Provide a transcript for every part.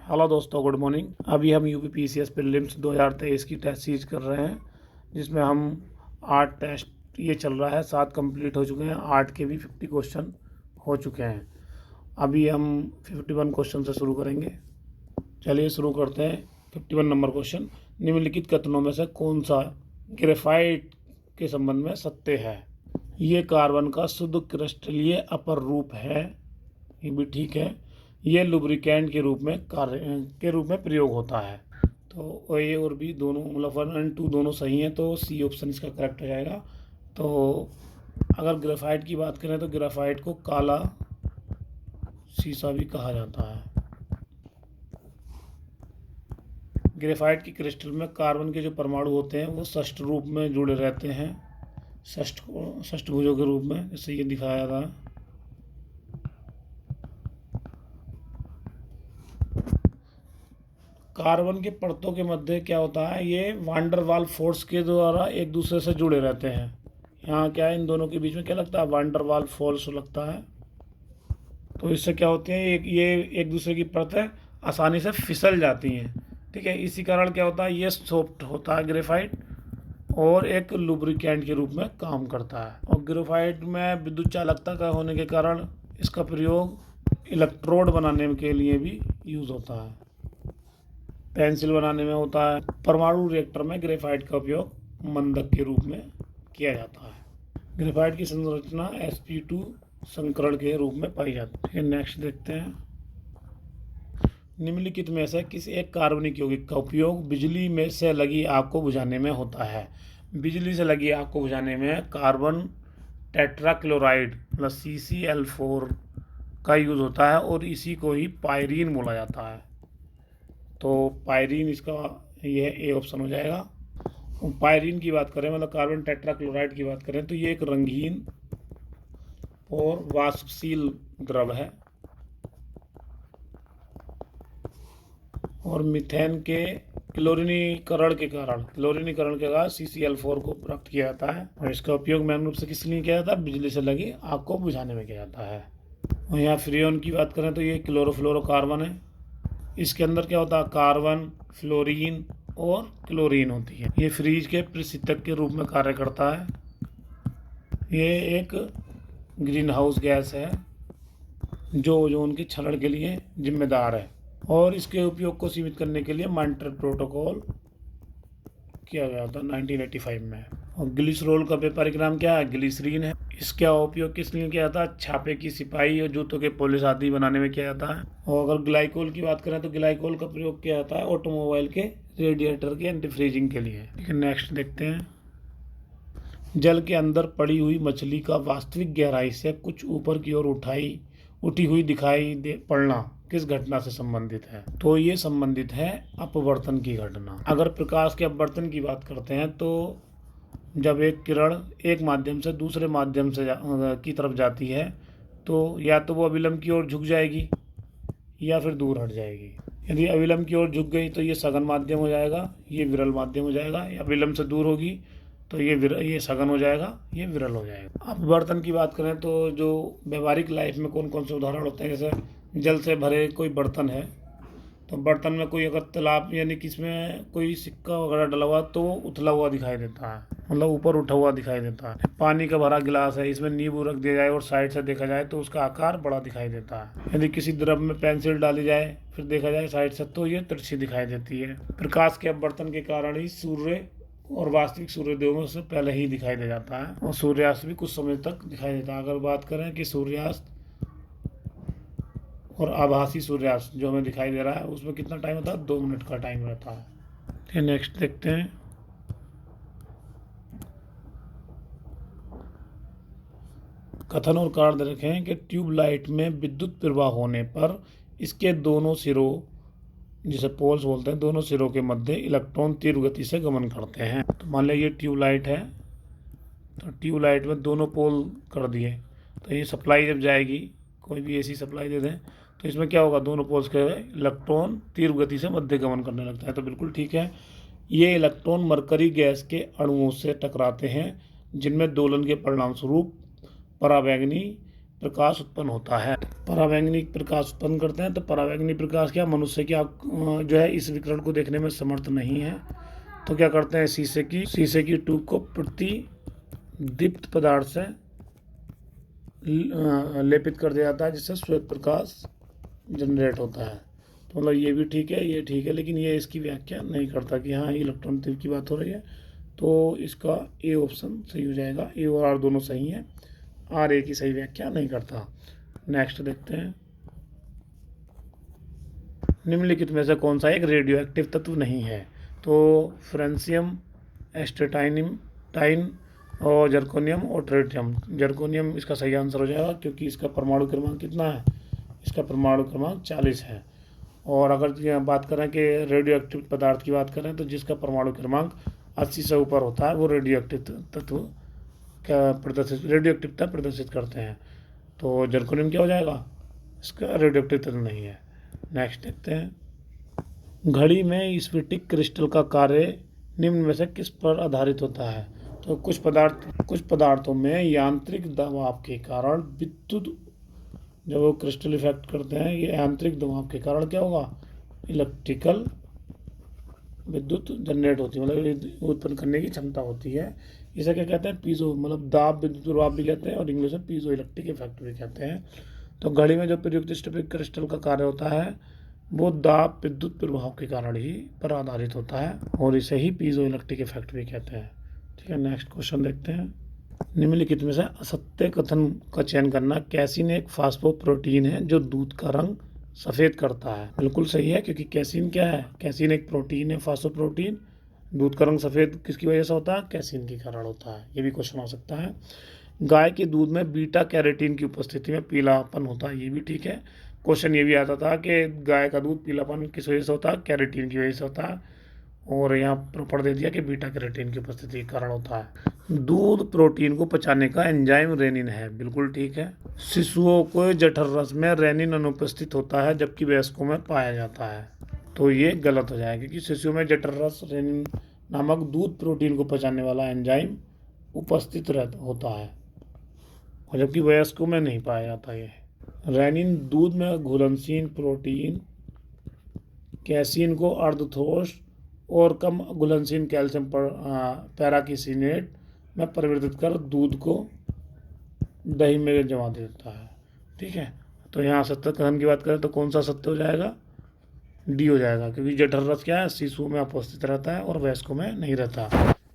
Hello दोस्तों, good morning. अभी हम यूपी पीसीएस प्रीलिम्स 2023 की टेस्ट सीरीज कर रहे हैं, जिसमें हम 8 टेस्ट ये चल रहा है, 7 कंप्लीट हो चुके हैं, 8 के भी 50 क्वेश्चन हो चुके हैं। अभी हम 51 क्वेश्चन से शुरू करेंगे। चलिए शुरू करते हैं। 51 नंबर क्वेश्चन, निम्नलिखित कथनों में से कौन सा ग्रेफाइट के संबंध में सत्य है? ये कार्बन का शुद्ध क्रिस्टलीय अपर रूप है, ये भी ठीक है। ये लुब्रिकेंट के रूप में प्रयोग होता है। तो ए और बी दोनों, मतलब 1 और 2 दोनों सही हैं, तो सी ऑप्शन इसका करेक्ट हो जाएगा। तो अगर ग्रेफाइट की बात करें तो ग्रेफाइट को काला शीशा भी कहा जाता है। ग्रेफाइट की क्रिस्टल में कार्बन के जो परमाणु होते हैं वो षष्ठ रूप में जुड़े रहते हैं, षष्ठभुजों के रूप में, जैसे ये दिखाया था। कार्बन के परतों के मध्य क्या होता है, ये वांडर वाल फोर्स के द्वारा एक दूसरे से जुड़े रहते हैं। यहाँ क्या है, इन दोनों के बीच में क्या लगता है, वांडर वाल फोर्स लगता है। तो इससे क्या होती है, ये एक दूसरे की परतें आसानी से फिसल जाती हैं। ठीक है, इसी कारण क्या होता है, ये सॉफ्ट होता है ग्रेफाइट, और एक लुब्रिकेंट के रूप में काम करता है। और ग्रेफाइट में विद्युत चालकता का होने के कारण इसका प्रयोग इलेक्ट्रोड बनाने के लिए भी यूज़ होता है, पेंसिल बनाने में होता है। परमाणु रिएक्टर में ग्रेफाइट का उपयोग मंदक के रूप में किया जाता है। ग्रेफाइट की संरचना sp2 संकरण के रूप में पाई जाती है। नेक्स्ट देखते हैं। निम्नलिखित में से किस एक कार्बनिक यौगिक का उपयोग बिजली में से लगी आग को बुझाने में होता है? बिजली से लगी आग को बुझाने में कार्बन टेट्राक्लोराइड मतलब CCl4 का यूज़ होता है, और इसी को ही पायरीन बोला जाता है। तो पायरीन इसका यह ए ऑप्शन हो जाएगा। पायरीन की बात करें, मतलब कार्बन टेट्राक्लोराइड की बात करें, तो ये एक रंगीन और वाष्पशील द्रव है, और मीथेन के क्लोरीनीकरण के कारण CCl4 को प्राप्त किया जाता है, और इसका उपयोग मैन रूप से किस लिए किया जाता है, बिजली से लगी आग को बुझाने में किया जाता है। और यहाँ फ्रियोन की बात करें तो ये क्लोरोफ्लोरोकार्बन है। इसके अंदर क्या होता है, कार्बन, फ्लोरीन और क्लोरीन होती है। ये फ्रीज के प्रशीतक के रूप में कार्य करता है। ये एक ग्रीन हाउस गैस है जो ओजोन के क्षरण के लिए जिम्मेदार है, और इसके उपयोग को सीमित करने के लिए मॉन्ट्रियल प्रोटोकॉल किया गया था 1985 में। और ग्लिसरॉल का व्यापारिक नाम क्या है, ग्लिसरीन है। इसका उपयोग किस लिए किया जाता है, छापे की सिपाही और जूतों के पॉलिश आदि बनाने में किया जाता है। और अगर ग्लाइकोल की बात करें तो ग्लाइकोल का प्रयोग किया जाता है ऑटोमोबाइल के रेडिएटर के एंटी फ्रीजिंग के लिए। ठीक है, नेक्स्ट देखते हैं। जल के अंदर पड़ी हुई मछली का वास्तविक गहराई से कुछ ऊपर की ओर उठी हुई दिखाई पड़ना किस घटना से संबंधित है? तो ये संबंधित है अपवर्तन की घटना। अगर प्रकाश के अपवर्तन की बात करते हैं तो जब एक किरण एक माध्यम से दूसरे माध्यम से की तरफ जाती है, तो या तो वो अविलंब की ओर झुक जाएगी या फिर दूर हट जाएगी। यदि अविलंब की ओर झुक गई तो ये सघन माध्यम हो जाएगा, ये विरल माध्यम हो जाएगा। या अविलंब से दूर होगी तो ये सघन हो जाएगा, ये विरल हो जाएगा। अपवर्तन की बात करें तो जो व्यवहारिक लाइफ में कौन कौन से उदाहरण होते हैं, जैसे जल से भरे कोई बर्तन है, तो बर्तन में कोई अगर तालाब यानी कि इसमें कोई सिक्का वगैरह डला हुआ तो वो उथला हुआ दिखाई देता है, मतलब ऊपर उठा हुआ दिखाई देता है। पानी का भरा गिलास है, इसमें नींबू रख दिया जाए और साइड से देखा जाए तो उसका आकार बड़ा दिखाई देता है। यदि किसी द्रव में पेंसिल डाली जाए फिर देखा जाए साइड से तो ये तिरछी दिखाई देती है। प्रकाश के अपवर्तन के कारण ही सूर्य और वास्तविक सूर्योदय से पहले ही दिखाई दे जाता है, और सूर्यास्त भी कुछ समय तक दिखाई देता है। अगर बात करें कि सूर्यास्त और आभासी सूर्यास्त जो हमें दिखाई दे रहा है उसमें कितना टाइम होता है, 2 मिनट का टाइम रहता है। फिर नेक्स्ट देखते हैं। कथन और कार्य देखें कि ट्यूबलाइट में विद्युत प्रवाह होने पर इसके दोनों सिरों, जिसे पोल्स बोलते हैं, दोनों सिरों के मध्य इलेक्ट्रॉन तीव्र गति से गमन करते हैं। तो मान लिया ये ट्यूबलाइट है, तो ट्यूबलाइट में दोनों पोल कर दिए, तो ये सप्लाई जब जाएगी, कोई भी ऐसी सप्लाई दे दें तो इसमें क्या होगा, दोनों पोल्स के इलेक्ट्रॉन तीव्र गति से मध्य गमन करने लगता है। तो बिल्कुल ठीक है। ये इलेक्ट्रॉन मरकरी गैस के अणुओं से टकराते हैं, जिनमें दोलन के परिणाम स्वरूप परावैंगनी प्रकाश उत्पन्न होता है। परावैंगनिक प्रकाश उत्पन्न करते हैं। तो परावैंगनिक प्रकाश क्या, मनुष्य की आँख जो है इस विकिरण को देखने में समर्थ नहीं है, तो क्या करते हैं, शीशे की ट्यूब को प्रतिदीप्त पदार्थ से लेपित कर दिया जाता है, जिससे श्वेत प्रकाश जनरेट होता है। तो मतलब ये भी ठीक है, ये ठीक है, लेकिन ये इसकी व्याख्या नहीं करता कि हाँ इलेक्ट्रॉन तीव्र की बात हो रही है। तो इसका ए ऑप्शन सही हो जाएगा, ए और आर दोनों सही हैं, आर ए की सही व्याख्या नहीं करता। नेक्स्ट देखते हैं, निम्नलिखित में से कौन सा एक रेडियो एक्टिव तत्व नहीं है। तो फ्रेंसियम, एस्टेटाइन और जर्कोनियम और ट्रिटियम। जर्कोनियम इसका सही आंसर हो जाएगा, क्योंकि इसका परमाणु क्रमांक कितना है, इसका परमाणु क्रमांक 40 है। और अगर बात करें कि रेडियो एक्टिव पदार्थ की बात करें, तो जिसका परमाणु क्रमांक 80 से ऊपर होता है वो रेडियो एक्टिव तत्व का प्रदर्शित करते हैं। तो जर्कोनियम क्या हो जाएगा, इसका रेडियो एक्टिव तत्व नहीं है। नेक्स्ट देखते हैं, घड़ी में स्फटिक क्रिस्टल का कार्य निम्न में से किस पर आधारित होता है। तो कुछ पदार्थों में यांत्रिक दबाव के कारण विद्युत, जब वो क्रिस्टल इफेक्ट करते हैं, ये यांत्रिक दबाव के कारण क्या होगा, इलेक्ट्रिकल विद्युत जनरेट होती है, मतलब उत्पन्न करने की क्षमता होती है। इसे क्या कहते हैं, पीजो, मतलब दाब विद्युत प्रभाव भी कहते हैं, और इंग्लिश में पीजो इलेक्ट्रिक इफेक्ट भी कहते हैं। तो घड़ी में जो प्रयुक्त स्फटिक क्रिस्टल का कार्य होता है वो दाब विद्युत प्रभाव के कारण ही पर आधारित होता है, और इसे ही पीजो इलेक्ट्रिक इफेक्ट भी कहते हैं। ठीक है, नेक्स्ट क्वेश्चन देखते हैं, निम्नलिखित में से असत्य कथन का चयन करना। कैसीन एक फास्फोप्रोटीन है जो दूध का रंग सफ़ेद करता है। बिल्कुल सही है, क्योंकि कैसीन क्या है, कैसीन एक प्रोटीन है, फास्फोप्रोटीन। दूध का रंग सफ़ेद किसकी वजह से होता है, कैसीन के कारण होता है। ये भी क्वेश्चन हो सकता है। गाय के दूध में बीटा कैरोटीन की उपस्थिति में पीलापन होता है, ये भी ठीक है। क्वेश्चन ये भी आता था कि गाय का दूध पीलापन किस वजह से होता है, कैरोटीन की वजह से होता है, और यहाँ प्रॉपर दे दिया कि बीटा कैरोटीन की उपस्थिति के कारण होता है। दूध प्रोटीन को पचाने का एंजाइम रेनिन है, बिल्कुल ठीक है। शिशुओं को जठर रस में रेनिन अनुपस्थित होता है, जबकि वयस्कों में पाया जाता है, तो ये गलत हो जाएगा, क्योंकि शिशुओं में जठर रस रेनिन नामक दूध प्रोटीन को पचाने वाला एंजाइम उपस्थित होता है, और जबकि वयस्कों में नहीं पाया जाता। ये रेनिन दूध में घुलनशील प्रोटीन, कैसीन को अर्धठोस और कम घुलनशील कैल्शियम पैराकिसिनेट में परिवर्तित कर दूध को दही में जमा देता है। ठीक है, तो यहाँ सत्य कथन की बात करें तो कौन सा सत्य हो जाएगा, डी हो जाएगा, क्योंकि जठर रस क्या है, शिशुओं में उपस्थित रहता है और वयस्कों में नहीं रहता,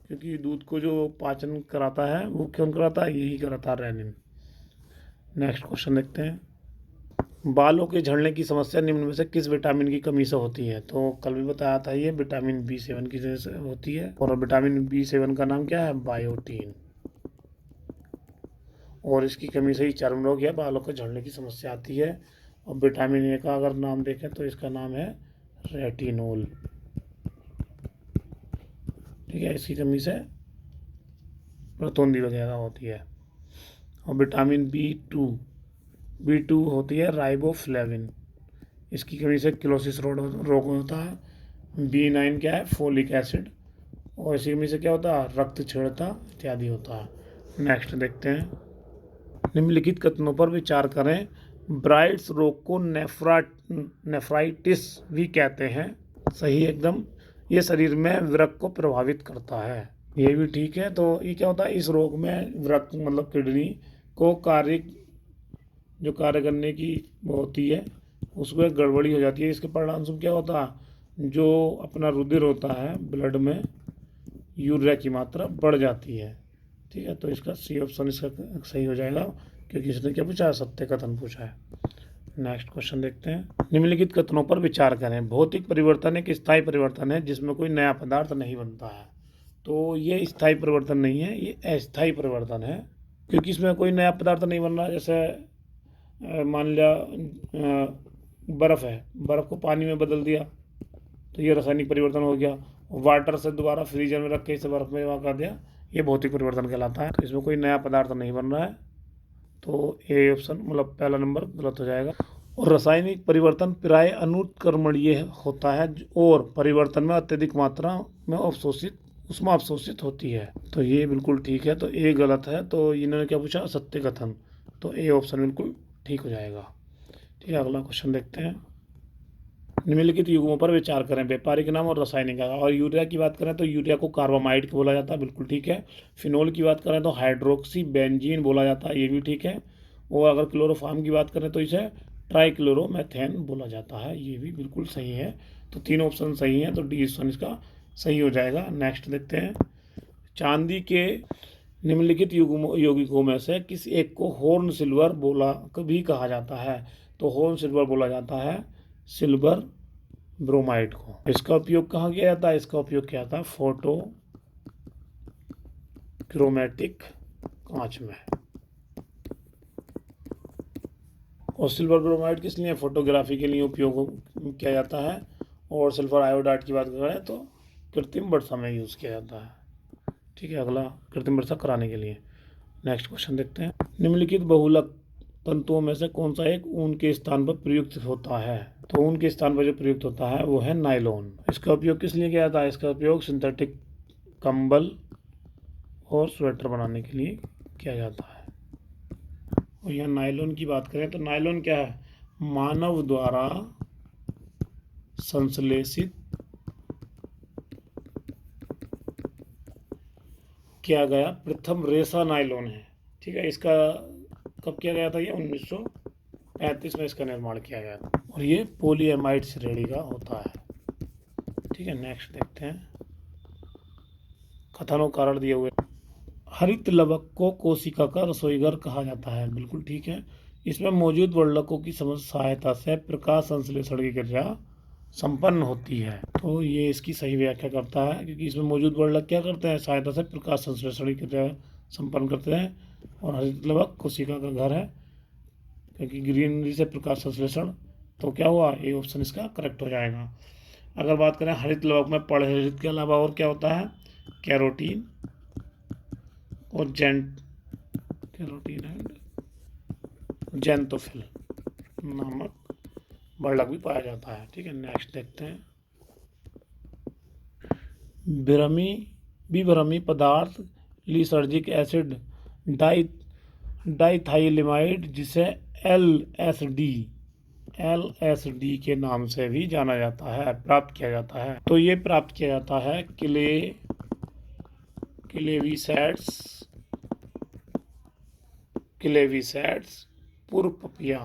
क्योंकि दूध को जो पाचन कराता है वो कौन कराता है, यही कराता है रेनिन। नेक्स्ट क्वेश्चन देखते हैं, बालों के झड़ने की समस्या निम्न में से किस विटामिन की कमी से होती है। तो कल भी बताया था, ये विटामिन B7 की वजह से होती है, और विटामिन B7 का नाम क्या है, बायोटीन, और इसकी कमी से ही चर्म रोग या बालों के झड़ने की समस्या आती है। और विटामिन ए का अगर नाम देखें तो इसका नाम है रेटिनोल। ठीक है, इसकी कमी से प्रतिद्वंदी वगैरह होती है। और विटामिन B2 होती है राइबोफ्लेविन, इसकी कमी से किलोसिस रोग होता है। B9 क्या है, फोलिक एसिड, और इसी कमी से क्या होता है, रक्त क्षीणता इत्यादि होता है। नेक्स्ट देखते हैं, निम्नलिखित कथनों पर विचार करें। ब्राइट्स रोग को नेफ्राइटिस भी कहते हैं, सही एकदम। ये शरीर में वृक्क को प्रभावित करता है, ये भी ठीक है। तो ये क्या होता है, इस रोग में वृक्क मतलब किडनी को जो कार्य करने की होती है उसमें गड़बड़ी हो जाती है। इसके परिणामस्वरूप क्या होता है, जो अपना रुधिर होता है ब्लड में, यूरिया की मात्रा बढ़ जाती है। ठीक है, तो इसका सी ऑप्शन इसका सही हो जाएगा, क्योंकि इसने क्या पूछा है, सत्य कथन पूछा है। नेक्स्ट क्वेश्चन देखते हैं, निम्नलिखित कथनों पर विचार करें। भौतिक परिवर्तन एक स्थायी परिवर्तन है जिसमें कोई नया पदार्थ नहीं बनता है। तो ये स्थायी परिवर्तन नहीं है, ये अस्थायी परिवर्तन है, क्योंकि इसमें कोई नया पदार्थ नहीं बन रहा। जैसे मान लिया बर्फ़ है, बर्फ़ को पानी में बदल दिया तो ये रासायनिक परिवर्तन हो गया। वाटर से दोबारा फ्रीजर में रख के इसे बर्फ़ में जमा कर दिया, ये भौतिक परिवर्तन कहलाता है। तो इसमें कोई नया पदार्थ नहीं बन रहा है, तो ए ऑप्शन मतलब पहला नंबर गलत हो जाएगा। और रासायनिक परिवर्तन प्राय अनुत्क्रमणीय होता है, और परिवर्तन में अत्यधिक मात्रा में उष्मा अवशोषित होती है, तो ये बिल्कुल ठीक है। तो ए गलत है, तो इन्होंने क्या पूछा, सत्य कथन, तो ए ऑप्शन बिल्कुल ठीक हो जाएगा। ठीक है, अगला क्वेश्चन देखते हैं। निम्नलिखित युग्मों पर विचार करें, व्यापारिक नाम और रासायनिक नाम। और यूरिया की बात करें तो यूरिया को कार्बामाइड बोला जाता है, बिल्कुल ठीक है। फिनोल की बात करें तो हाइड्रोक्सी बेंजीन बोला जाता है, ये भी ठीक है। और अगर क्लोरोफॉर्म की बात करें तो इसे ट्राइक्लोरोमेथेन बोला जाता है, ये भी बिल्कुल सही है। तो तीन ऑप्शन सही है, तो डी ऑप्शन इसका सही हो जाएगा। नेक्स्ट देखते हैं। चांदी के निम्नलिखित यौगिकों में से किस एक को हॉर्न सिल्वर बोला भी कहा जाता है? तो हॉर्न सिल्वर बोला जाता है सिल्वर ब्रोमाइड को। इसका उपयोग कहाँ किया जाता है? इसका उपयोग किया जाता है फोटो क्रोमेटिक कांच में। और सिल्वर ब्रोमाइड किस लिए? फोटोग्राफी के लिए उपयोग किया जाता है। और सल्फर आयोडाइड की बात करें तो कृत्रिम वर्षा में यूज़ किया जाता है, ठीक है। अगला कृत्रिम वर्षा कराने के लिए। नेक्स्ट क्वेश्चन देखते हैं। निम्नलिखित बहुलक तंतुओं में से कौन सा एक ऊन के स्थान पर प्रयुक्त होता है? तो ऊन के स्थान पर जो प्रयुक्त होता है वो है नायलॉन। इसका उपयोग किस लिए किया जाता है? इसका उपयोग सिंथेटिक कंबल और स्वेटर बनाने के लिए किया जाता है। और यहाँ नायलॉन की बात करें तो नायलॉन क्या है? मानव द्वारा संश्लेषित किया गया प्रथम रेशा नायलॉन है, ठीक है। इसका कब किया गया था? ये 1935 में इसका निर्माण किया गया था। और ये पॉलीएमाइड श्रेणी का होता है, ठीक है। नेक्स्ट देखते हैं। कथन और कारण दिए हुए। हरित लवक को कोशिका का रसोईघर कहा जाता है, बिल्कुल ठीक है। इसमें मौजूद वर्णकों की सहायता से प्रकाश संश्लेषण की क्रिया संपन्न होती है। तो ये इसकी सही व्याख्या करता है, क्योंकि इसमें मौजूद वर्णक क्या करते हैं? सहायता से प्रकाश संश्लेषण की क्रिया संपन्न करते हैं। और हरित लवक कोशिका का घर है, क्योंकि ग्रीनरी से प्रकाश संश्लेषण। तो क्या हुआ? ये ऑप्शन इसका करेक्ट हो जाएगा। अगर बात करें हरित लवक में पर्णहरित के अलावा और क्या होता है? कैरोटीन और कैरोटीन एंड जेंटोफिल नामक वर्णक भी पाया जाता है, ठीक है। नेक्स्ट देखते हैं। विभ्रमी पदार्थ लिसर्जिक एसिड डाइथाइलिमाइड, जिसे एलएसडी के नाम से भी जाना जाता है, प्राप्त किया जाता है। तो ये प्राप्त किया जाता है क्लेविसैड्स पुरपपिया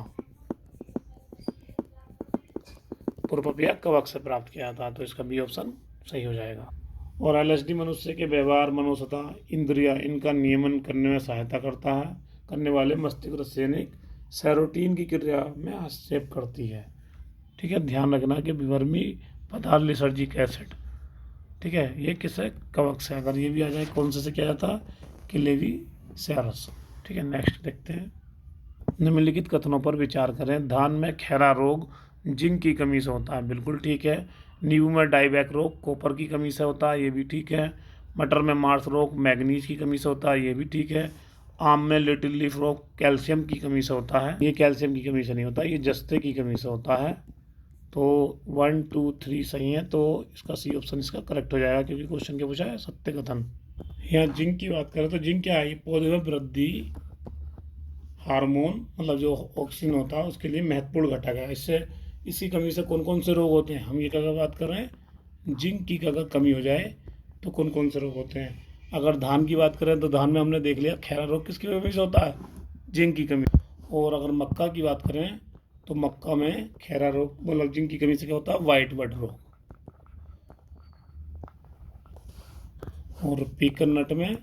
कवक से प्राप्त किया जाता है। तो इसका बी ऑप्शन सही हो जाएगा। और एलएसडी मनुष्य के व्यवहार, मनोसत्ता, इंद्रिया, इनका नियमन करने में सहायता करने वाले मस्तिष्क रासायनिक सेरोटीन की क्रिया में हस्तक्षेप करती है, ठीक है। ध्यान रखना कि विभ्रमी पदार्थ लिसर्जिक एसिड, ठीक है, ये किससे? कवक से। अगर ये भी आ जाए कौन से किया जाता है? क्लेविसैरस, ठीक है। नेक्स्ट देखते हैं। निम्नलिखित कथनों पर विचार करें। धान में खैरा रोग जिंक की कमी से होता है, बिल्कुल ठीक है। नींबू में डाइबैक रोग कॉपर की कमी से होता है, ये भी ठीक है। मटर में मार्स रोग मैग्नीज की कमी से होता है, ये भी ठीक है। आम में लिटिल लीफ रोग कैल्शियम की कमी से होता है, ये कैल्शियम की कमी से नहीं होता, ये जस्ते की कमी से होता है। तो 1 2 3 सही है, तो इसका सी ऑप्शन इसका करेक्ट हो जाएगा, क्योंकि क्वेश्चन क्या पूछा है? सत्य कथन। यहाँ जिंक की बात करें तो जिंक क्या है? पौधे में वृद्धि हार्मोन, मतलब जो ऑक्सीजन होता है उसके लिए महत्वपूर्ण घटक है। इसी कमी से कौन कौन से रोग होते हैं? हम ये क्या बात कर रहे हैं? जिंक की अगर कमी हो जाए तो कौन कौन से रोग होते हैं? अगर धान की बात करें तो धान में हमने देख लिया खैरा रोग किसकी कमी से होता है? जिंक की कमी। और अगर मक्का की बात करें तो मक्का में खैरा रोग मतलब जिंक की कमी से क्या होता है? वाइट बड रोग। और पीकन नट में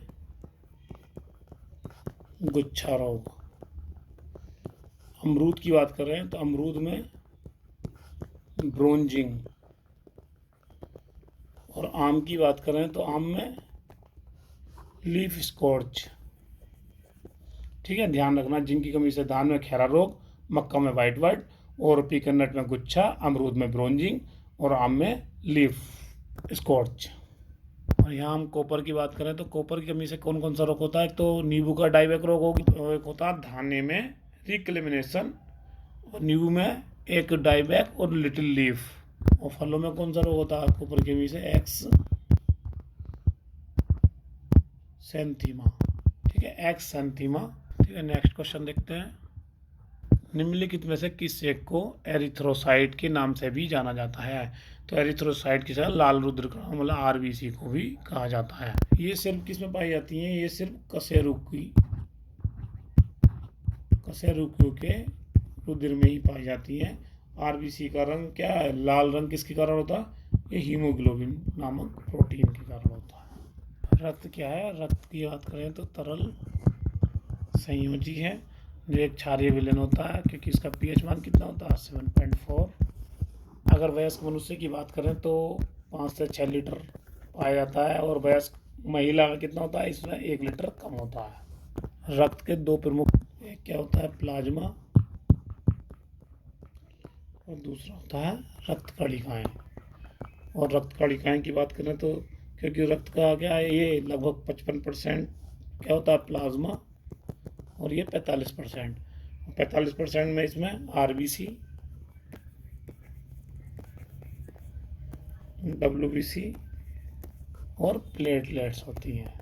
गुच्छा रोग। अमरूद की बात करें तो अमरूद में ब्रोंजिंग। और आम की बात करें तो आम में लीफ स्कॉर्च, ठीक है। ध्यान रखना, जिंक की कमी से धान में खैरा रोग, मक्का में वाइट बड, और पीकन नट में गुच्छा, अमरूद में ब्रोंजिंग, और आम में लीफ स्कॉर्च। और यहाँ हम कॉपर की बात करें तो कॉपर की कमी से कौन कौन सा रोग होता है? तो नींबू का डाइबैक रोग होगी, एक होता है धाने में रिक्लेमिनेशन, और नींबू में एक डाइबैक और लिटिल लीफ। और फलों में कौन सा रोग होता है कॉपर की कमी से? एक्सैंथीमा, ठीक है, एक्सैंथीमा, ठीक है। नेक्स्ट क्वेश्चन देखते हैं। निम्नलिखित में से किस एक को एरिथ्रोसाइट के नाम से भी जाना जाता है? तो एरिथ्रोसाइट की जगह लाल रुद्र कणों मतलब आरबीसी को भी कहा जाता है। ये सिर्फ किस में पाई जाती हैं? ये सिर्फ कशेरुकियों के रुधिर में ही पाई जाती हैं। आरबीसी का रंग क्या है? लाल रंग किसके कारण होता है? ये हीमोग्लोबिन नामक प्रोटीन के कारण होता है। रक्त क्या है? रक्त की बात करें तो तरल संयोजी है, जो एक क्षारीय विलयन होता है, क्योंकि इसका पीएच मान कितना होता है? 7.4। अगर वयस्क मनुष्य की बात करें तो 5 से 6 लीटर पाया जाता है, और वयस्क महिला का कितना होता है? इसमें 1 लीटर कम होता है। रक्त के दो प्रमुख, एक क्या होता है? प्लाज्मा, और दूसरा होता है रक्त कणिकाएं। और रक्त कणिकाएं की बात करें तो क्योंकि रक्त का क्या है, ये लगभग 55% क्या होता है? प्लाज्मा, और ये 45%। 45% में इसमें आरबीसी, डब्ल्यूबीसी और प्लेटलेट्स होती हैं,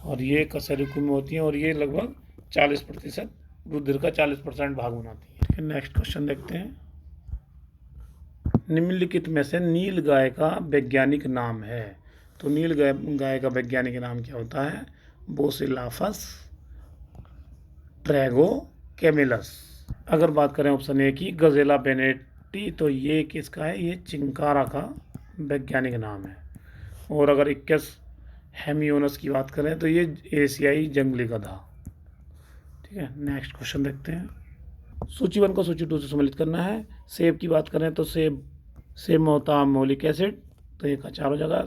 और ये कशेरुकी में होती हैं, और ये लगभग 40% रुधिर का 40% भाग बनाती है। ठीक है, नेक्स्ट क्वेश्चन देखते हैं। निम्नलिखित में से नील गाय का वैज्ञानिक नाम है? तो नील गाय का वैज्ञानिक नाम क्या होता है? बोसिलाफस ट्रैगोकैमिलस। अगर बात करें ऑप्शन ए की, गजेला बेनेटी, तो ये किसका है? ये चिंकारा का वैज्ञानिक नाम है। और अगर इक्कस हेमियोनस की बात करें तो ये एशियाई जंगली गधा। ठीक है, नेक्स्ट क्वेश्चन देखते हैं। सूची 1 को सूची 2 से सम्मिलित करना है। सेब की बात करें तो सेब में होता है मोलिक एसिड, तो ये कचार हो जाएगा।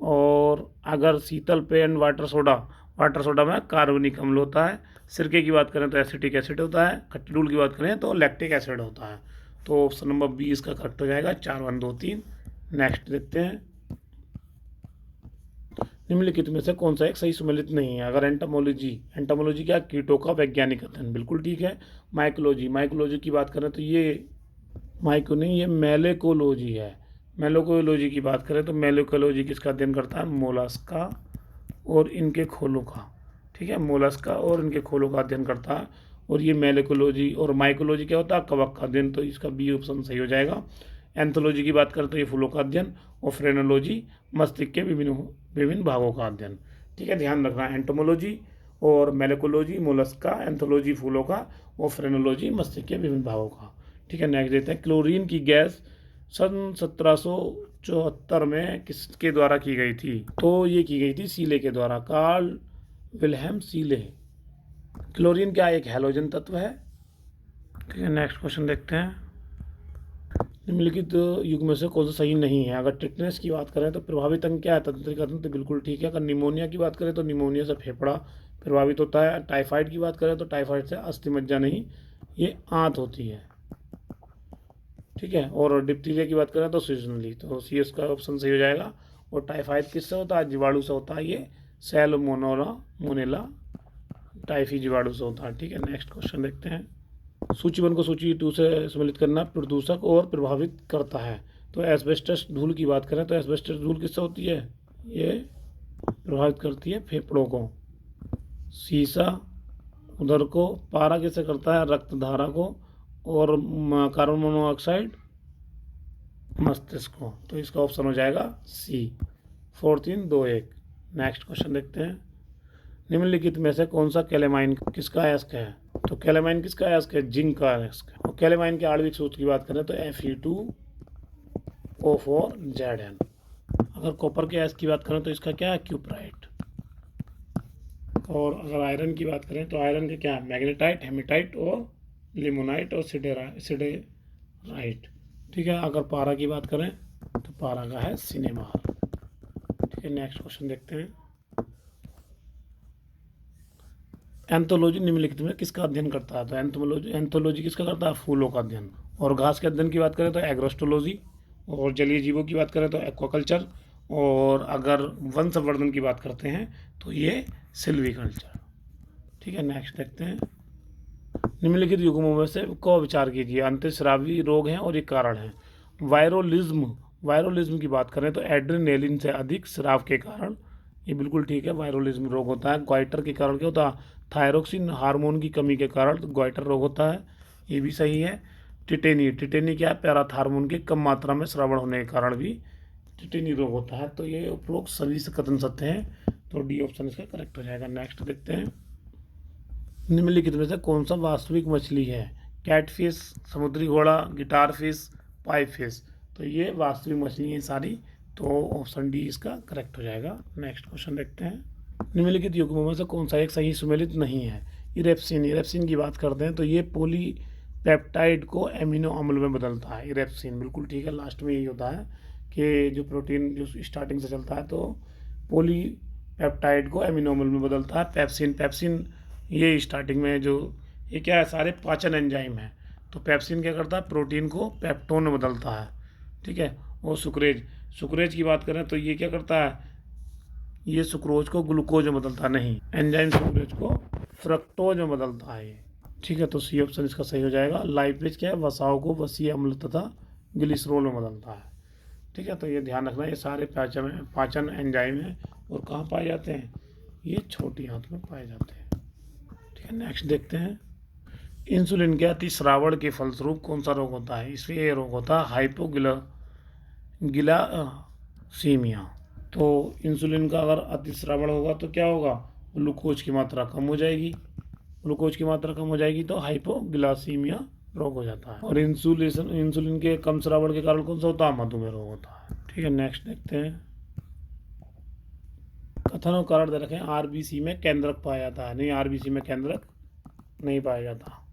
और अगर शीतल पेय एंड वाटर सोडा में कार्बनिक अम्ल होता है। सिरके की बात करें तो एसिटिक एसिड होता है। खट्टी की बात करें तो लैक्टिक एसिड होता है। तो ऑप्शन नंबर 20 का करेक्ट हो जाएगा, 4 1 2 3। नेक्स्ट देखते हैं। निम्नलिखित में से कौन सा एक सही सम्मिलित नहीं है? अगर एंटोमोलॉजी क्या? कीटों का वैज्ञानिक अध्ययन, बिल्कुल ठीक है। माइकोलॉजी की बात करें तो ये ये मेलेकोलॉजी है। मेलेकोलॉजी की बात करें तो मेलेकोलॉजी किसका अध्ययन करता है? मोलस्का और इनके खोलों का। ठीक है, मोलस्का और इनके खोलों का अध्ययन करता है। और ये मेलेकोलॉजी और माइकोलॉजी क्या होता है? कवक का अध्ययन, तो इसका बी ऑप्शन सही हो जाएगा। एंथोलॉजी की बात करें तो ये फूलों का अध्ययन, और फ्रेनोलॉजी मस्तिष्क के विभिन्न भागों का अध्ययन। ठीक है, ध्यान रखना, एंटोमोलॉजी और मेलेकोलॉजी मोलस्का, एंथोलॉजी फूलों का, और फ्रेनोलॉजी मस्तिष्क के विभिन्न भागों का। ठीक है, नेक्स्ट देखते हैं। क्लोरीन की गैस सन 1774 में किसके द्वारा की गई थी? तो ये की गई थी सीले के द्वारा, कार्ल विल्हेम सीले। क्लोरीन क्या एक हैलोजन तत्व है? ठीक है, नेक्स्ट क्वेश्चन देखते हैं। निम्नलिखित युग में से कौन सा सही नहीं है? अगर टिटनेस की बात करें तो प्रभावित अंग क्या है? तंत्रिका तंत्र, तो बिल्कुल ठीक है। अगर निमोनिया की बात करें तो निमोनिया से फेफड़ा प्रभावित होता है। टाइफाइड की बात करें तो टाइफाइड से अस्थि मज्जा नहीं, ये आंत होती है। ठीक है, और डिप्थीरिया की बात करें तो सीजनली, तो सी इसका ऑप्शन सही हो जाएगा। और टाइफाइड किससे होता है? जीवाणु से होता है, ये सैल्मोनेला टाइफी जीवाणु से होता है। ठीक है, नेक्स्ट क्वेश्चन देखते हैं। सूची 1 को सूची 2 से सम्मिलित करना। प्रदूषक और प्रभावित करता है। तो एस्बेस्टस धूल की बात करें तो एस्बेस्टस धूल किससे होती है? ये प्रभावित करती है फेफड़ों को। सीसा उधर को। पारा किससे करता है? रक्त धारा को। और कार्बन मोनोऑक्साइड मस्तिष्क को। तो इसका ऑप्शन हो जाएगा सी। 4 3 2 1। नेक्स्ट क्वेश्चन देखते हैं। निम्नलिखित में से कौन सा कैलेमाइन किसका अयस्क है? तो कैलेमाइन किसका अयस्क है? जिंक का अयस्क है। और कैलेमाइन के आणविक सूत्र की बात करें तो Fe2O4Zn। अगर कॉपर के अयस्क की बात करें तो इसका क्या है? क्यूपराइट। और अगर आयरन की बात करें तो आयरन के क्या है? मैग्नेटाइट, हेमेटाइट और लिमोनाइट और सिडेराइट। ठीक है, अगर पारा की बात करें तो पारा का है सिनेमार। ठीक है, नेक्स्ट क्वेश्चन देखते हैं। एंथोलॉजी निम्नलिखित में किसका अध्ययन करता है? तो एंथोलॉजी किसका करता है? फूलों का अध्ययन। और घास के अध्ययन की बात करें तो एग्रोस्टोलॉजी। और जलीय जीवों की बात करें तो एक्वाकल्चर। और अगर वन संवर्धन की बात करते हैं तो ये सिल्वीकल्चर। ठीक है, नेक्स्ट देखते हैं। निम्नलिखित युग्मों में से को विचार कीजिए। अंतःस्रावी रोग हैं और ये कारण है। वायरोलिज्म की बात करें तो एड्रेनालिन से अधिक स्राव के कारण, ये बिल्कुल ठीक है, वायरोलिज्म रोग होता है। ग्वाइटर के कारण क्या होता है? थायरोक्सिन हार्मोन की कमी के कारण ग्वाइटर रोग होता है, ये भी सही है। टिटेनी क्या है, पैराथार्मोन की कम मात्रा में स्रावण होने के कारण भी टिटेनी रोग होता है। तो ये उपरोक्त सभी से कथन सत्य हैं, तो डी ऑप्शन इसका करेक्ट हो जाएगा। नेक्स्ट देखते हैं, निम्नलिखित में से कौन सा वास्तविक मछली है? कैटफिश, समुद्री घोड़ा, गिटार फिश, पाइप फिश। तो ये वास्तविक मछली है सारी, तो ऑप्शन डी इसका करेक्ट हो जाएगा। नेक्स्ट क्वेश्चन देखते हैं, निम्नलिखित युग्मों में से कौन सा एक सही सुमेलित नहीं है? इरेप्सिन की बात करते हैं तो ये पॉलीपेप्टाइड को एमिनो अम्ल में बदलता है। इरेप्सिन बिल्कुल ठीक है, लास्ट में यही होता है कि जो प्रोटीन जो स्टार्टिंग से चलता है तो पॉलीपेप्टाइड को एमिनो अम्ल में बदलता है। पेप्सिन ये स्टार्टिंग में जो ये क्या है, सारे पाचन एंजाइम है। तो पेप्सिन क्या करता है, प्रोटीन को पेप्टोन में बदलता है, ठीक है। और सुक्रेज की बात करें तो ये क्या करता है, ये सुक्रोज को ग्लूकोज में बदलता नहीं, एंजाइम सुक्रोज को फ्रक्टोज में बदलता है ये, ठीक है। तो सी ऑप्शन इसका सही हो जाएगा। लाइपेज क्या है, वसाओं को वसीय अम्ल तथा ग्लिसरॉल में बदलता है, ठीक है। तो ये ध्यान रखना, ये सारे पाचन एंजाइम है और कहाँ पाए जाते हैं, ये छोटी आंत में पाए जाते हैं, ठीक है। नेक्स्ट देखते हैं, इंसुलिन के अतिस्रावण के फलस्वरूप कौन सा रोग होता है? इसमें ये रोग होता है हाइपोग्लाइसीमिया। तो इंसुलिन का अगर अतिस्रावण होगा तो क्या होगा, ग्लूकोज की मात्रा कम हो जाएगी, तो हाइपोग्लाइसीमिया रोग हो जाता है। और इंसुलिन के कम स्रावण के कारण कौन सा होता है, मधुमेह रोग होता है, ठीक है। नेक्स्ट देखते हैं, कथन और कारण दे रखें, आरबीसी में केंद्रक पाया जाता है। नहीं, आरबीसी में केंद्रक नहीं पाया जाता,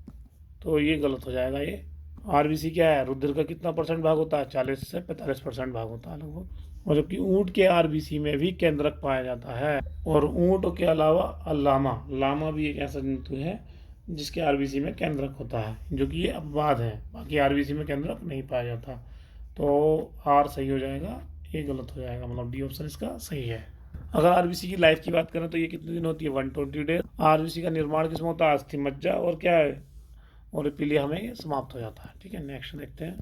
तो ये गलत हो जाएगा। ये आरबीसी क्या है, रुधिर का कितना परसेंट भाग होता है, 40 से 45% भाग होता है लगभग। और जबकि ऊँट के आरबीसी में भी केंद्रक पाया जाता है। और ऊँट के अलावा लामा भी एक ऐसा जंतु है जिसके आरबीसी में केंद्रक होता है, जो कि ये अपवाद है, बाकी आरबीसी में केंद्रक नहीं पाया जाता। तो आर सही हो जाएगा, ये गलत हो जाएगा, मतलब डी ऑप्शन इसका सही है। अगर आरबीसी की लाइफ की बात करें तो ये कितने दिन होती है, 120 डेज। आरबीसी का निर्माण किसमें होता है, अस्थि मज्जा और क्या है, और पीलिया हमें ये समाप्त हो जाता है, ठीक है। नेक्स्ट देखते हैं,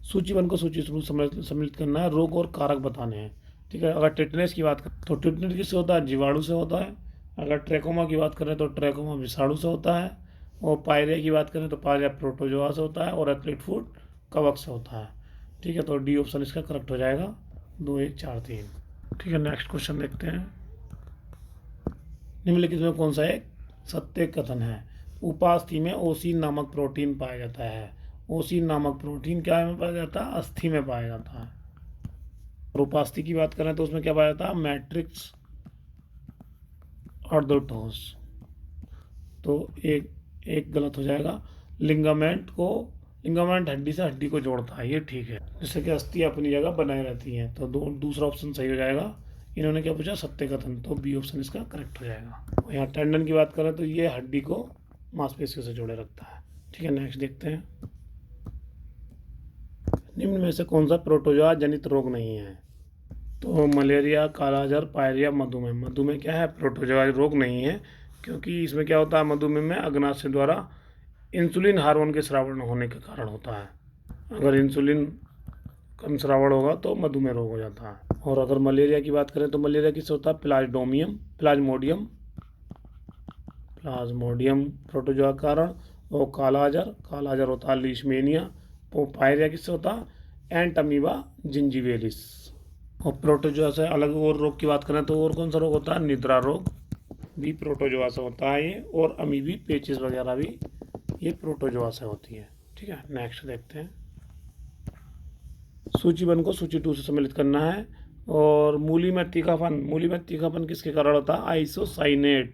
सूचीबद्ध को सूची सम्मिलित करना है, रोग और कारक बताने हैं, ठीक है। अगर टिटनेस की बात करें तो टिटनेस किससे होता है, जीवाणु से होता है। अगर ट्रैकोमा की बात करें तो ट्रैकोमा विषाणु से होता है। और पायरिया की बात करें तो पायरिया प्रोटोजोआ से होता है। और एथलीट फुट कवक से होता है, ठीक है। तो डी ऑप्शन इसका करेक्ट हो जाएगा, 2 1 4 3, ठीक है। नेक्स्ट क्वेश्चन देखते हैं, निम्नलिखित में कौन सा एक सत्य कथन है? उपास्थि में ओसीन नामक प्रोटीन पाया जाता है। ओसीन नामक प्रोटीन क्या में पाया जाता है, अस्थि में पाया जाता है। और उपास्थि की बात करें तो उसमें क्या पाया जाता है, मैट्रिक्स अर्धोटोस। तो एक गलत हो जाएगा। लिगामेंट हड्डी से हड्डी को जोड़ता है, ये ठीक है, जिससे कि अस्थि अपनी जगह बनाए रहती हैं। तो दूसरा ऑप्शन सही हो जाएगा। इन्होंने क्या पूछा, सत्य कथन, तो बी ऑप्शन इसका करेक्ट हो जाएगा। यहाँ टेंडन की बात करें तो ये हड्डी को मांसपेशियों से जोड़े रखता है, ठीक है। नेक्स्ट देखते हैं, निम्न में से कौन सा प्रोटोजोआ जनित रोग नहीं है? तो मलेरिया, कालाजार, पायरिया, मधुमेह क्या है, प्रोटोजोआ रोग नहीं है, क्योंकि इसमें क्या होता है, मधुमेह में अग्नाशय द्वारा इंसुलिन हार्मोन के स्रावण होने के कारण होता है। अगर इंसुलिन कम स्रावण होगा तो मधुमेह रोग हो जाता है। और अगर मलेरिया की बात करें तो मलेरिया किससे होता है, प्लाज्मोडियम प्रोटोजोआ कारण। और कालाजार होता है लीशमेनिया। और पायरिया किससे होता है, एंटमीबा जिंजीवेलिस। और प्रोटोजोआ से अलग और रोग की बात करें तो और कौन सा रोग होता है, निद्रा रोग भी प्रोटोजोआ से होता है ये। और अमीबी पेचिस वगैरह भी ये प्रोटोजोआ से होती है, ठीक है। नेक्स्ट देखते हैं, सूचीबद्ध को सूची 2 से सम्मिलित करना है। और मूली में तीखापन किसके कारण होता है, आइसोसाइनेट,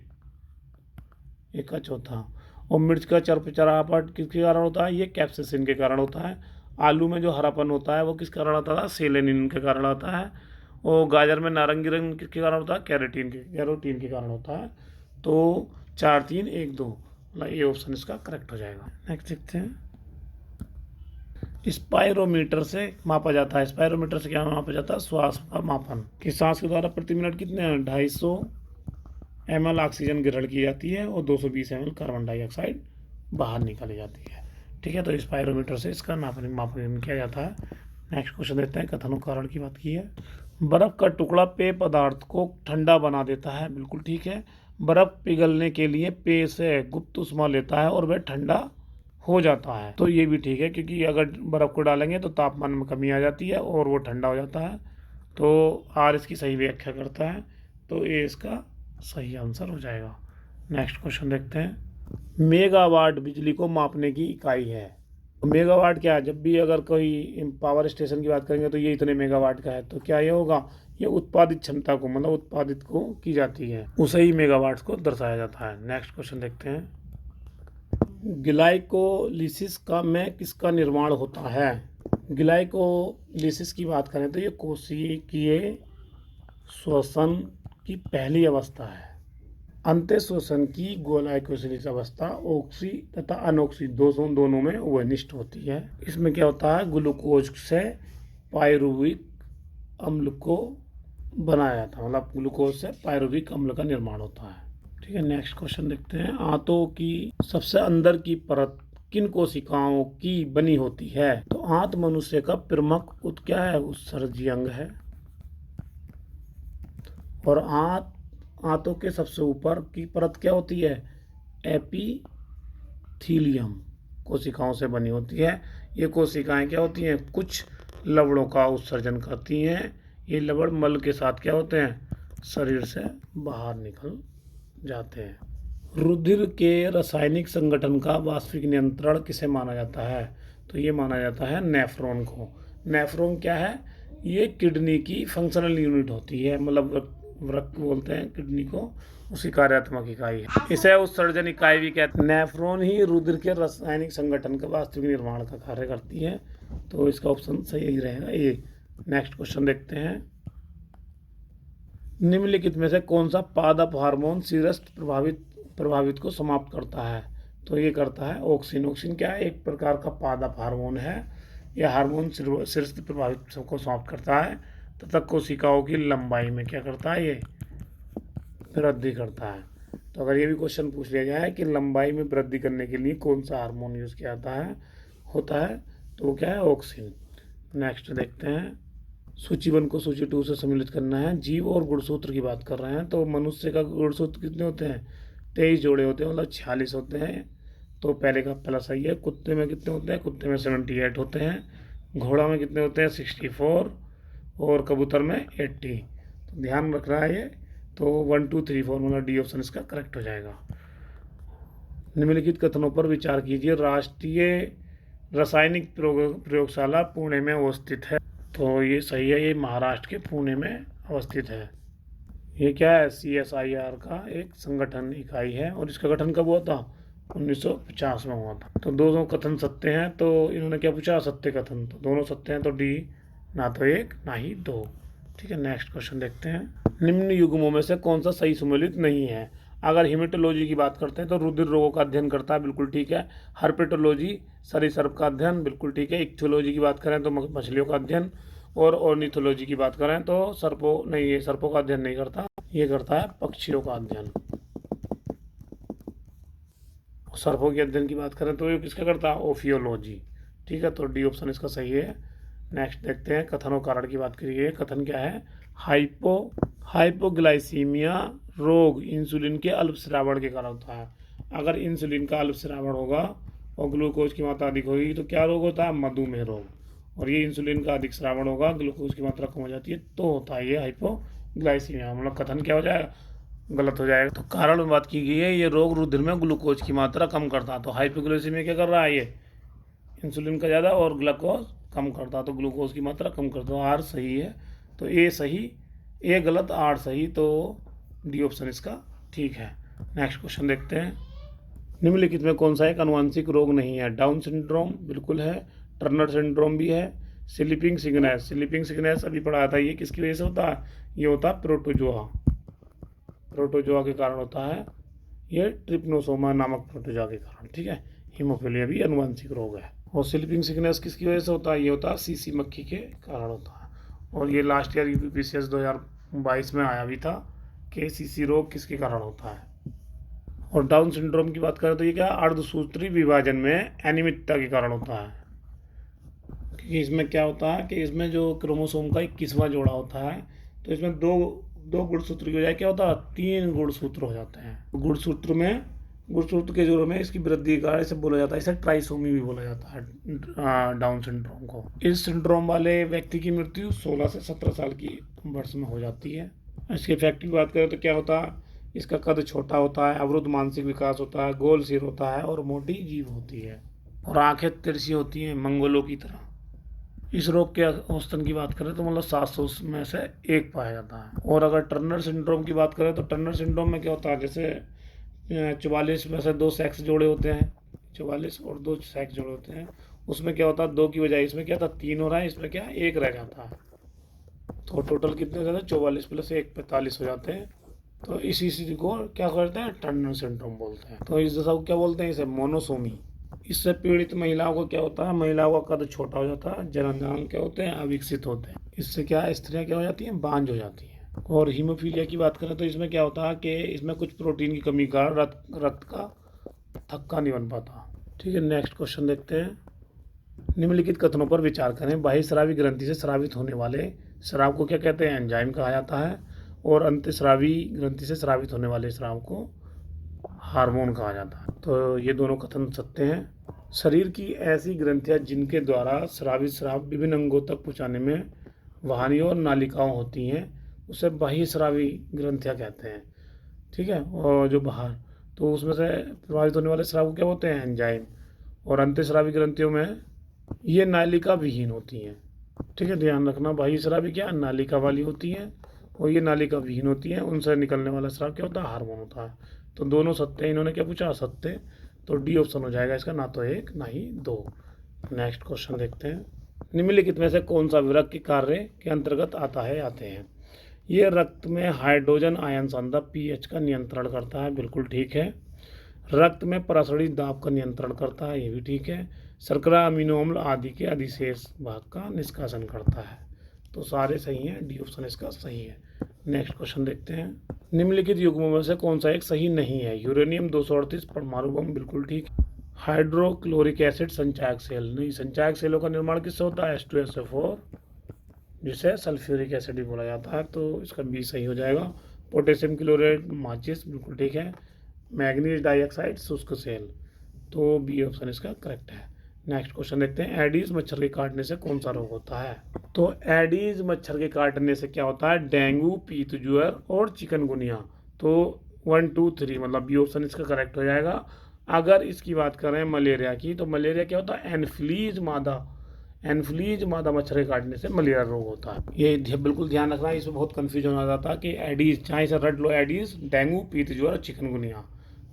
एक का चौथा। और मिर्च का चरपचराहट किसके कारण होता है, ये कैप्साइसिन के कारण होता है। आलू में जो हरापन होता है वो किस कारण होता था, सेलेनिन के कारण होता है। और गाजर में नारंगी रंग किसके कारण होता है, कैरोटीन के कारण होता है। तो 4 3 1 2, ये ऑप्शन इसका करेक्ट हो जाएगा। नेक्स्ट देखते हैं, स्पायरोमीटर से मापा जाता है। स्पायरोमीटर से क्या मापा जाता है, श्वास का मापन, कि सांस के द्वारा प्रति मिनट कितने 250 ml ऑक्सीजन ग्रहण की जाती है और 220 ml कार्बन डाइऑक्साइड बाहर निकाली जाती है, ठीक है। तो स्पायरोमीटर से इसका मापन किया जाता है। नेक्स्ट क्वेश्चन देखते हैं, कथन और कारण की बात की है। बर्फ का टुकड़ा पेय पदार्थ को ठंडा बना देता है, बिल्कुल ठीक है। बर्फ पिघलने के लिए पेय से गुप्त उष्मा लेता है और वह ठंडा हो जाता है। तो ये भी ठीक है, क्योंकि अगर बर्फ़ को डालेंगे तो तापमान में कमी आ जाती है और वो ठंडा हो जाता है। तो आर इसकी सही व्याख्या करता है, तो ये इसका सही आंसर हो जाएगा। नेक्स्ट क्वेश्चन देखते हैं। मेगावाट बिजली को मापने की इकाई है। तो मेगावाट क्या है? जब भी अगर कोई पावर स्टेशन की बात करेंगे तो ये इतने मेगावाट का है, तो क्या ये होगा? ये उत्पादित क्षमता को, मतलब उत्पादित को की जाती है, उसे ही मेगावाट्स को दर्शाया जाता है। नेक्स्ट क्वेश्चन देखते हैं। ग्लाइकोलिसिस का में किसका निर्माण होता है? ग्लाइकोलिसिस की बात करें तो ये कोशिकीय श्वसन की पहली अवस्था है। अंत्य श्वसन की ग्लाइकोलिसिस अवस्था ऑक्सी तथा अनऑक्सी दोनों में वनिष्ठ होती है। इसमें क्या होता है? ग्लूकोज से पायरुविक अम्ल को बनाया जाता है, मतलब ग्लूकोज से पायरुविक अम्ल का निर्माण होता है। ठीक है, नेक्स्ट क्वेश्चन देखते हैं। आंतों की सबसे अंदर की परत किन कोशिकाओं की बनी होती है? तो आंत मनुष्य का प्रमुख क्या है? उत्सर्जी अंग है। और आंतों के सबसे ऊपर की परत क्या होती है? एपिथीलियम कोशिकाओं से बनी होती है। ये कोशिकाएं क्या होती हैं? कुछ लवणों का उत्सर्जन करती हैं। ये लवण मल के साथ क्या होते हैं? शरीर से बाहर निकल जाते हैं। रुधिर के रासायनिक संगठन का वास्तविक नियंत्रण किसे माना जाता है? तो ये माना जाता है नेफ्रॉन को। नेफ्रॉन क्या है? ये किडनी की फंक्शनल यूनिट होती है, मतलब वृक्क बोलते हैं किडनी को, उसकी कार्यात्मक इकाई है। इसे उत्सर्जन इकाई भी कहते हैं। नेफ्रॉन ही रुधिर के रासायनिक संगठन का वास्तविक निर्माण का कार्य करती है, तो इसका ऑप्शन सही रहेगा ये। नेक्स्ट क्वेश्चन देखते हैं। निम्नलिखित में से कौन सा पादप हार्मोन शीर्ष प्रभावित को समाप्त करता है? तो ये करता है ऑक्सिन। ऑक्सिन क्या है? एक प्रकार का पादप हार्मोन है। यह हार्मोन शीर्ष प्रभावित को समाप्त करता है तथा कोशिकाओं की लंबाई में क्या करता है? ये वृद्धि करता है। तो अगर ये भी क्वेश्चन पूछ लिया जाए कि लंबाई में वृद्धि करने के लिए कौन सा हार्मोन यूज किया होता है, तो वो क्या है? ऑक्सिन। नेक्स्ट देखते हैं। सूची 1 को सूची 2 से सम्मिलित करना है। जीव और गुणसूत्र की बात कर रहे हैं, तो मनुष्य का गुणसूत्र कितने होते हैं? 23 जोड़े होते हैं, मतलब 46 होते हैं। तो पहला सही है। कुत्ते में कितने होते हैं? कुत्ते में 78 होते हैं। घोड़ा में कितने होते हैं? 64। और कबूतर में 80। तो ध्यान रखना है ये। तो 1 2 3 4 मतलब डी ऑप्शन इसका करेक्ट हो जाएगा। निम्नलिखित कथनों पर विचार कीजिए। राष्ट्रीय रासायनिक प्रयोगशाला पुणे में अवस्थित है। तो ये सही है, ये महाराष्ट्र के पुणे में अवस्थित है। ये क्या है? CSIR का एक संगठन इकाई है, और इसका गठन कब हुआ था? 1950 में हुआ था। तो दोनों कथन सत्य हैं, तो इन्होंने क्या पूछा? सत्य कथन। तो दोनों सत्य हैं, तो डी, ना तो 1 ना ही 2। ठीक है, नेक्स्ट क्वेश्चन देखते हैं। निम्न युग्मों में से कौन सा सही सम्मिलित नहीं है? अगर हिमेटोलॉजी की बात करते हैं तो रुधिर रोगों का अध्ययन करता है, बिल्कुल ठीक है। हर्पेटोलॉजी सरीसृप का अध्ययन, बिल्कुल ठीक है। इक्थियोलॉजी की बात करें तो मछलियों का अध्ययन, और ऑर्निथोलॉजी की बात करें तो सर्पों का अध्ययन नहीं करता, ये करता है पक्षियों का अध्ययन। सर्पों के अध्ययन की बात करें तो ये किसका करता है? ओफियोलॉजी। ठीक है, तो डी ऑप्शन इसका सही है। नेक्स्ट देखते हैं। कथन और कारण की बात करिए। कथन क्या है? हाइपोग्लाइसीमिया रोग इंसुलिन के अल्प श्रावण के कारण होता है। अगर इंसुलिन का अल्प श्रावण होगा और ग्लूकोज की मात्रा अधिक होगी तो क्या रोग होता है? मधुमेह रोग। और ये इंसुलिन का अधिक श्रावण होगा, ग्लूकोज की मात्रा कम हो जाती है, तो होता है ये हाइपोग्लाइसीमिया। मतलब कथन क्या हो जाएगा? गलत हो जाएगा। तो कारण में बात की गई है, ये रोग रुधिर में ग्लूकोज की मात्रा कम करता है। तो हाइपोग्लाइसीमिया क्या कर रहा है? ये इंसुलिन का ज़्यादा और ग्लूकोज कम करता, तो ग्लूकोज की मात्रा कम करता। तो आर सही है, तो ए सही, ए गलत, आर सही, तो डी ऑप्शन इसका ठीक है। नेक्स्ट क्वेश्चन देखते हैं। निम्नलिखित में कौन सा एक आनुवंशिक रोग नहीं है? डाउन सिंड्रोम बिल्कुल है, टर्नर सिंड्रोम भी है, स्लीपिंग सिकनेस अभी पढ़ाया था, ये किसकी वजह से होता है? ये होता है प्रोटोजोआ के कारण होता है, ये ट्रिप्नोसोमा नामक प्रोटोजोआ के कारण। ठीक है, हीमोफीलिया भी आनुवंशिक रोग है। और स्लीपिंग सिकनेस किसकी वजह से होता है? ये होता है सीसी मक्खी के कारण होता है। और ये लास्ट ईयर UPPCS 2022 में आया भी था कि सीसी रोग किसके कारण होता है। और डाउन सिंड्रोम की बात करें तो ये क्या? अर्धसूत्री विभाजन में अनियमितता के कारण होता है। क्योंकि इसमें क्या होता है कि इसमें जो क्रोमोसोम का 21वां जोड़ा होता है, तो इसमें 2 2 गुणसूत्र की बजाय क्या होता है 3 गुणसूत्र हो जाते हैं। गुणसूत्र के जोड़ों में इसकी वृद्धि का इसे बोला जाता है, इसे ट्राइसोमी भी बोला जाता है डाउन सिंड्रोम को। इस सिंड्रोम वाले व्यक्ति की मृत्यु 16 से 17 साल की वर्ष में हो जाती है। इसके इफेक्ट की बात करें तो क्या होता है, इसका कद छोटा होता है, अवरुद्ध मानसिक विकास होता है, गोल सिर होता है और मोटी जीभ होती है और आंखें तिरछी होती हैं मंगोलों की तरह। इस रोग के औसतन की बात करें तो मतलब 700 में से 1 पाया जाता है। और अगर टर्नर सिंड्रोम की बात करें तो टर्नर सिंड्रोम में क्या होता है, जैसे 44 में से 2 सेक्स जोड़े होते हैं, 44 और 2 सेक्स जोड़े होते हैं, उसमें क्या होता है 2 की बजाय इसमें क्या था 3 हो रहा है, इसमें क्या 1 रह जाता है। तो टोटल कितने हो जाते हैं 44 + 1 45 हो जाते हैं। तो इसी चीज को क्या करते हैं टर्नर सिंड्रोम बोलते हैं। तो इस दशा को क्या बोलते हैं, इसे मोनोसोमी। इससे पीड़ित महिलाओं को क्या होता है, महिलाओं का कद छोटा हो जाता है, जननांग क्या होते हैं अविकसित होते हैं। इससे क्या स्त्रियां क्या हो जाती हैं बांझ हो जाती हैं। और हीमोफीलिया की बात करें तो इसमें क्या होता है कि इसमें कुछ प्रोटीन की कमी का रक्त का थक्का नहीं बन पाता। ठीक है, नेक्स्ट क्वेश्चन देखते हैं। निम्नलिखित कथनों पर विचार करें। बाह्यस्रावी ग्रंथि से स्रावित होने वाले स्राव को क्या कहते हैं, एंजाइम कहा जाता है। और अंतस्रावी ग्रंथि से स्रावित होने वाले स्राव को हार्मोन कहा जाता है। तो ये दोनों कथन सत्य हैं। शरीर की ऐसी ग्रंथियां जिनके द्वारा स्रावित स्राव विभिन्न अंगों तक पहुंचाने में वाहिनियों और नालिकाओं होती हैं उसे बाह्यस्रावी ग्रंथियां कहते हैं। ठीक है, और जो बाहर तो उसमें से प्रभावित होने वाले स्राव को क्या होते हैं एंजाइम। और अंतस्रावी ग्रंथियों में ये नालिका विहीन होती हैं। ठीक है, ध्यान रखना, बाह्यस्रावी क्या नालिका वाली होती हैं और ये नालिका विहीन होती हैं, उनसे निकलने वाला स्राव क्या होता है हार्मोन होता है। तो दोनों सत्य है। इन्होंने क्या पूछा सत्य, तो डी ऑप्शन हो जाएगा इसका, ना तो 1 ना ही 2। नेक्स्ट क्वेश्चन देखते हैं। निम्नलिखित में से कौन सा विरक्त के कार्य के अंतर्गत आते हैं। ये रक्त में हाइड्रोजन आयन सांद्रता पीएच का नियंत्रण करता है, बिल्कुल ठीक है। रक्त में परासरणिक दाब का नियंत्रण करता है, ये भी ठीक है। शर्करा अमीनो अम्ल आदि के अधिशेष भाग का निष्कासन करता है। तो सारे सही हैं, डी ऑप्शन इसका सही है। नेक्स्ट क्वेश्चन देखते हैं। निम्नलिखित युग्मों में से कौन सा एक सही नहीं है। यूरेनियम 238 परमाणु बम, बिल्कुल ठीक। हाइड्रोक्लोरिक एसिड संचायक सेल नहीं, संचायक सेलों का निर्माण किससे होता है H2SO4, जिसे सल्फ्यूरिक एसिड भी बोला जाता है, तो इसका बी सही हो जाएगा। पोटेशियम क्लोराइड माचिस, बिल्कुल ठीक है। मैग्नीज डाइऑक्साइड शुष्क सेल, तो बी ऑप्शन इसका करेक्ट है। नेक्स्ट क्वेश्चन देखते हैं। एडीज मच्छर के काटने से कौन सा रोग होता है। तो एडीज मच्छर के काटने से क्या होता है डेंगू, पीत ज्वर और चिकनगुनिया। तो 1 2 3 मतलब बी ऑप्शन इसका करेक्ट हो जाएगा। अगर इसकी बात करें मलेरिया की, तो मलेरिया क्या होता है एनफ्लीज मादा मच्छर के काटने से मलेरिया रोग होता है। ये बिल्कुल ध्यान रखना है, इसमें बहुत कंफ्यूजन आ जाता है कि एडीज, चाहे से रट लो एडीज, डेंगू, पीत ज्वर और चिकनगुनिया।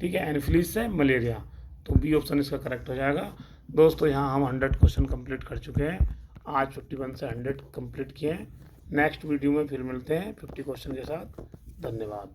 ठीक है, एनफ्लीज से मलेरिया, तो बी ऑप्शन इसका करेक्ट हो जाएगा। दोस्तों यहाँ हम 100 क्वेश्चन कंप्लीट कर चुके हैं। आज 51 से 100 कंप्लीट किए हैं। नेक्स्ट वीडियो में फिर मिलते हैं 50 क्वेश्चन के साथ। धन्यवाद।